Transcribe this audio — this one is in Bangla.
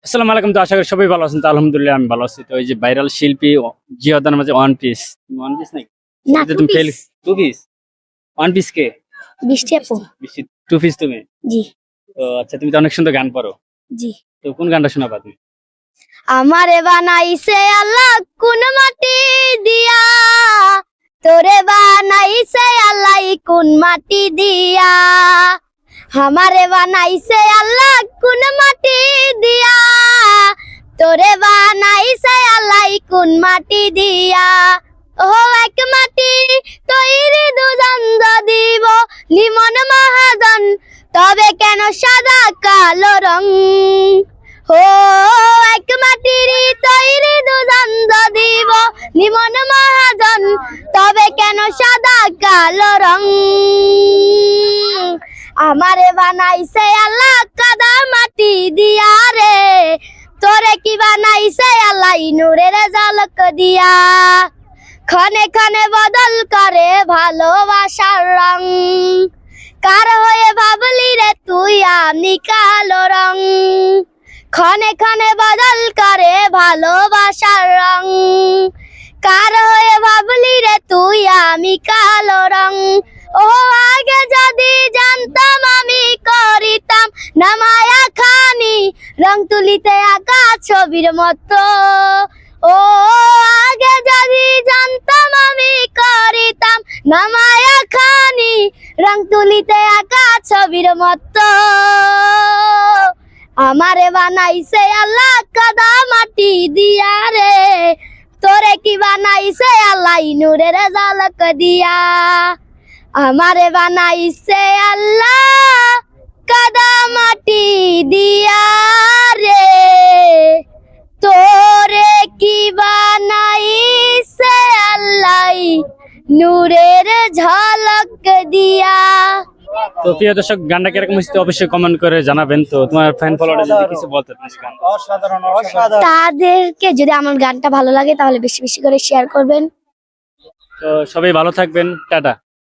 আসসালামু আলাইকুম। তো আশা করি সবাই ভালো আছেন। তো আলহামদুলিল্লাহ আমি ভালো আছি। তো এই যে ভাইরাল শিল্পী জিয়াদার মাঝে ওয়ান পিস, ওয়ান পিস নাই না, এটা তুমি ফেল টু পিস, ওয়ান পিস কে বৃষ্টি আপু। টু পিস তুমি। জি তো আচ্ছা, তুমি তো অনেক সুন্দর গান পারো, জি। তো কোন গানটা শোনাবা তুমি? আমারে বানাইছে আল্লাহ কোন মাটি দিয়া, তোরে বানাইছে আল্লাহ কোন মাটি দিয়া। আমারে বানাইছে আল্লাহ কোন মাটি দিয়া, তোরে বানাইছে আল্লাহ কোন মাটি দিয়া। ও এক মাটি তৈরি দুজন দিব লিমন মহাজন, তবে কেন সাদা কালো রং? ও এক মাটির তৈরি দুজন দিব লিমন মহাজন, তবে কেন সাদা কালো রং? আমারে বানাইছে আল্লাহ কাদা মাটি দিয়া রে, তোরে কি বানাইছে আল্লাহ নূরের ঝলক দিয়া। ক্ষণে ক্ষণে বদল করে ভালোবাসার রং, কার হয়ে ভাবলি রে তুই আমি কালো রং? ক্ষণে ক্ষণে বদল করে ভালোবাসার রং, কার হয়ে ভাবলি রে তুই আমি কালো রং? ও আগে যদি জানতাম আমি করিতাম না মায়া খানি, রং তুলিতে আঁকা ছবির মতো। ও আগে যদি জানতাম আমি করিতাম না মায়া খানি, রং তুলিতে আঁকা ছবির মতো। আমারে বানাইছে আল্লাহ কাদা মাটি দিয়া রে, তোরে কি বানাইছে আল্লাহ নূরের ঝলক দিয়া। আমারে বানাইছে আল্লাহ কাদা মাটি দিয়া রে, তোরে কি বানাইছে আল্লাহ নূরের ঝলক দিয়া। তো প্রিয় দর্শক, গানটা কিরকম হয়েছে অবশ্যই কমেন্ট করে জানাবেন। তো তোমার ফ্যান ফলোয়ার যদি কিছু বলতে প্লিজ গান। তাদেরকে যদি আমার গানটা ভালো লাগে তাহলে বেশি বেশি করে শেয়ার করবেন। তো সবাই ভালো থাকবেন, টাটা।